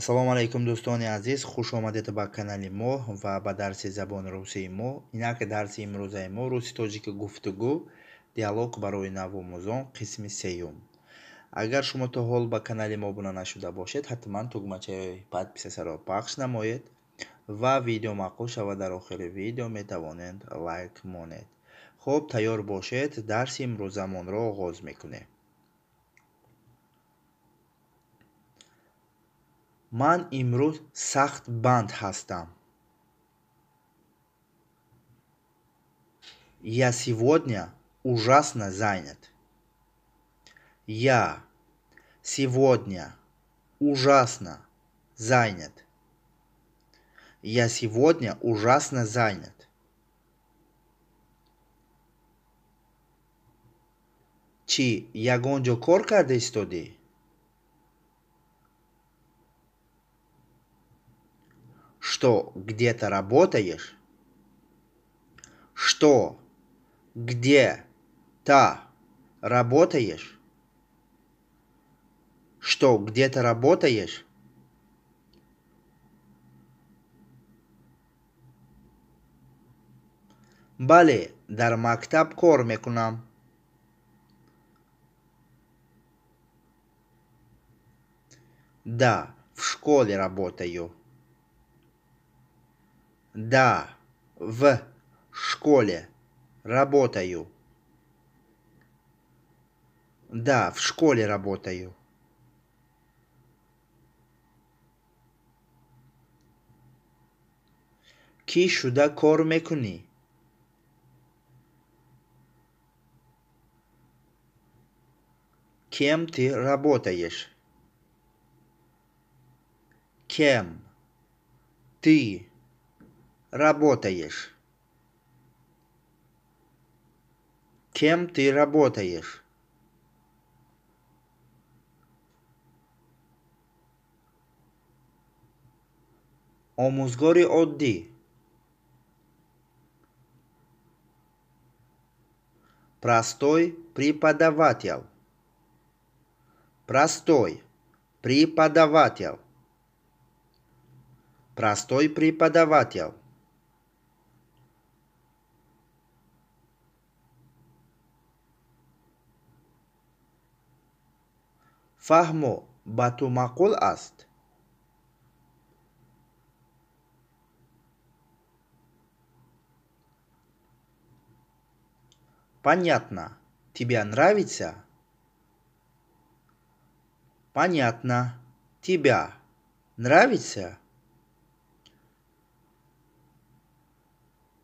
ассалому алайкум дӯстони азиз, хуш омадед ба канали мо ва ба дарси забони русии мо. Инак дарси имрӯзаи мо руси тоҷики гуфтугӯ, диалог барои навомӯзон, қисми сеюм. Агар шумо то ҳол ба канали мо обуна нашуда бошед, ҳатман тугмачаи подписасаро пахш намоед ва видео маъқул шавад. Дар охири видео метавонед лайк монед. хуб, тайёр бошед, дарси имрӯзамонро оғоз мекунем. Ман имрӯз сахт банд ҳастам. Я сегодня ужасно занят. Я сегодня ужасно занят. Я сегодня ужасно занят. Чи ягон ҷо кор карда истодӣ? Что, где-то работаешь? Что, где-то работаешь? Что, где-то работаешь? Бале, дар мактаб кор мекунам. Да, в школе работаю. Да, в школе работаю. Да, в школе работаю. Ки шуда кор мекунӣ? Кем ты работаешь? Кем ты работаешь? Кем ты работаешь? омӯзгори оддӣ. Простой преподаватель. Простой преподаватель. Простой преподаватель. фаҳмо ба ту маъқул аст? Понятно. Тебе нравится? Понятно. Тебя нравится?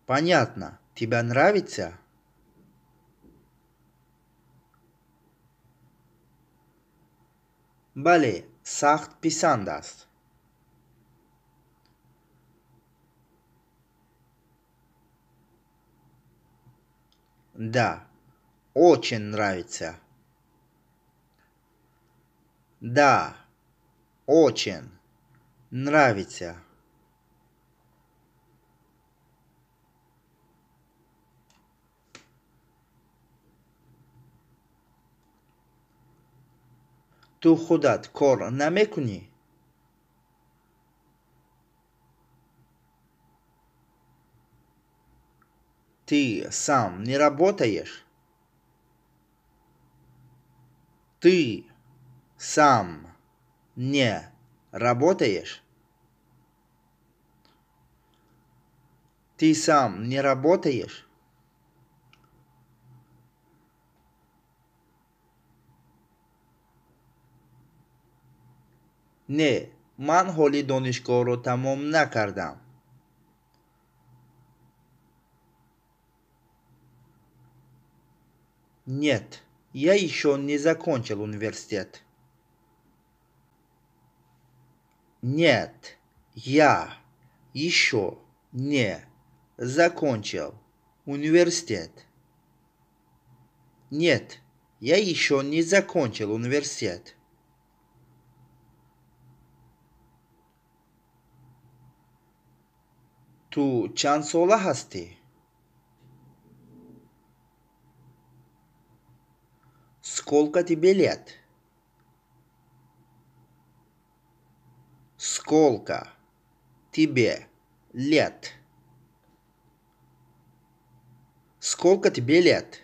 Понятно. Тебя нравится? бале, сахт писанд аст. Да, очень нравится. Да, очень нравится. ту худат кор намекунӣ? ты сам не работаешь? ты сам не работаешь? ты сам не работаешь? не, ман ҳоли донишгоҳро тамом накардам. Нет, я еще не закончил университет. Нет, я еще не закончил университет. Нет, я еще не закончил университет. ту чанд сола ҳастӣ? Сколько тебе лет? Сколько тебе лет? Сколько тебе лет?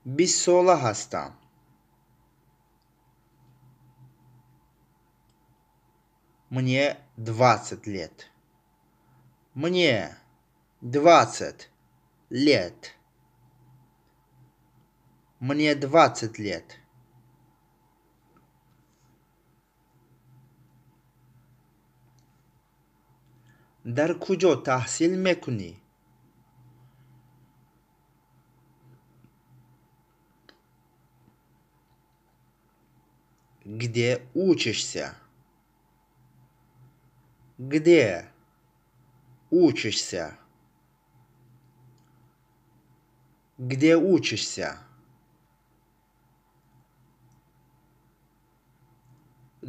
Бисола хастам. Мне 20 лет. Мне 20 лет. Мне 20 лет. در کجا تحصیل میکنی؟ Где учишься? Где учишься? Где учишься?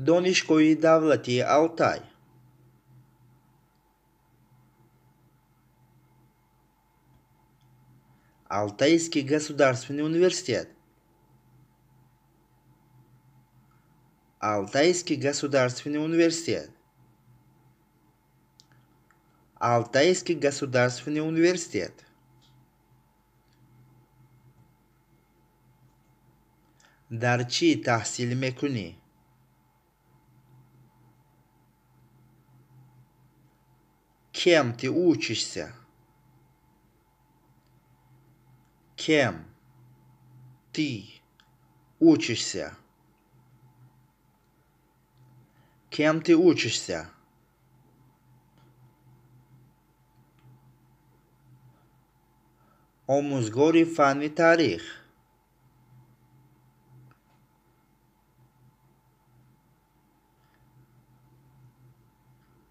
دانشگاه دولتی آلتای. Алтайский государственный университет. Алтайский государственный университет. Алтайский государственный университет. در چی تحصیل میکنی؟ Кем ты учишься? Кем ты учишься? Кем ты учишься? آموزگار فن تاریخ.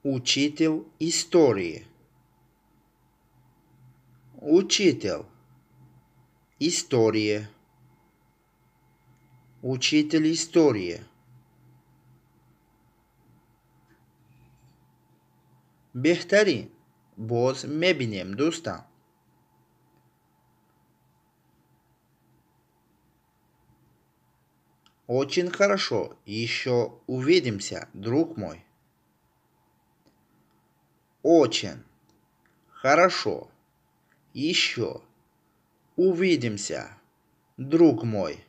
Учитель истории. Учитель истории. Учитель истории. بهترین. باز میبینیم دوستان. Очень хорошо. Еще увидимся, друг мой. Очень хорошо. Еще увидимся, друг мой.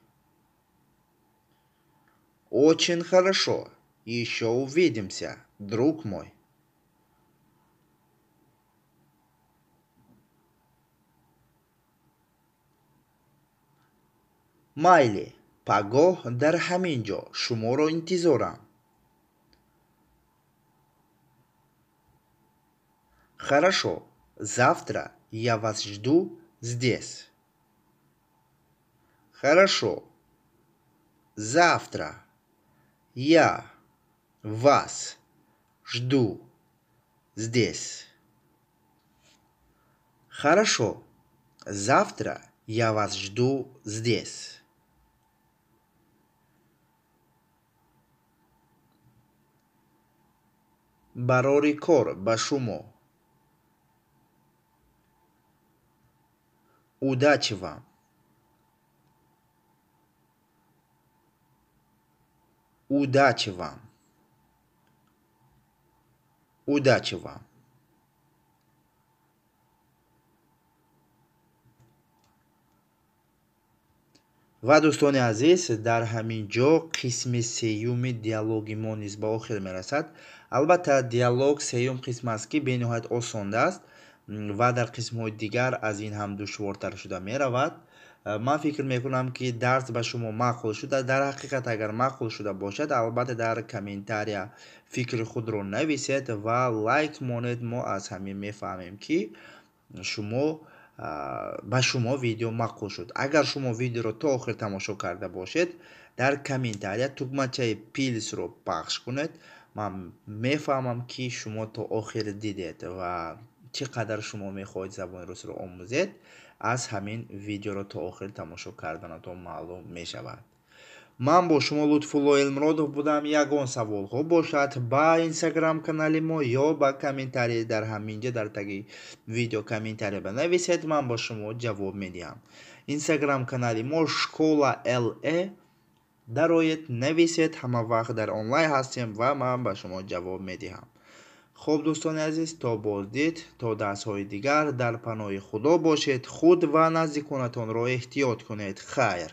Очень хорошо. Еще увидимся, друг мой. Майли, паго дар ҳамин ҷо шуморо интизорам. Хорошо, завтра я вас жду здесь. Хорошо, завтра я вас жду здесь. Хорошо, завтра я вас жду здесь. барори кор ба шумо. Удачи вам. Удачи вам. Удачи вам. ва дӯстони азиз, дар ҳамин ҷо қисми сеюми диалоги мо низ ба охир мерасад. албатта диалог сеюм қисм аст ки бениҳоят осонда аст ва дар қисмҳои дигар аз ин ҳам душвортар шуда меравад. ман фикр мекунам ки дарс ба шумо маъқул шуда. дар ҳақиқат агар маъқул шуда бошад, албатта дар комментария фикри худро нависед ва лайк монед. мо аз ҳамин мефаҳмем ки шумо ба шумо видео маъқул шуд. агар шумо видеоро то охир тамошо карда бошед, дар комментария тугмачаи плюсро пахш кунед. ман мефаҳмам ки шумо то охир дидед ва чӣ қадар шумо мехоҳед забони русро омӯзед. аз ҳамин видеоро то охир тамошо карданатон маълум мешавад. ман бо шумо лутфулло элмуродов будам. ягон саволҳо бошад ба инстаграм канали мо ё ба комментария дар ҳаминҷа дар таги видео комментария банависед, ман ба шумо ҷавоб медиҳам. инстаграм канали мо школа LE дароед нависед, ҳама вақт дар онлайн ҳастем ва ман ба шумо ҷавоб медиҳам. хуб дӯстони азиз, то боздид, то дарсҳои дигар дар паноҳи худо бошед, худ ва наздиконатонро эҳтиёт кунед. хайр.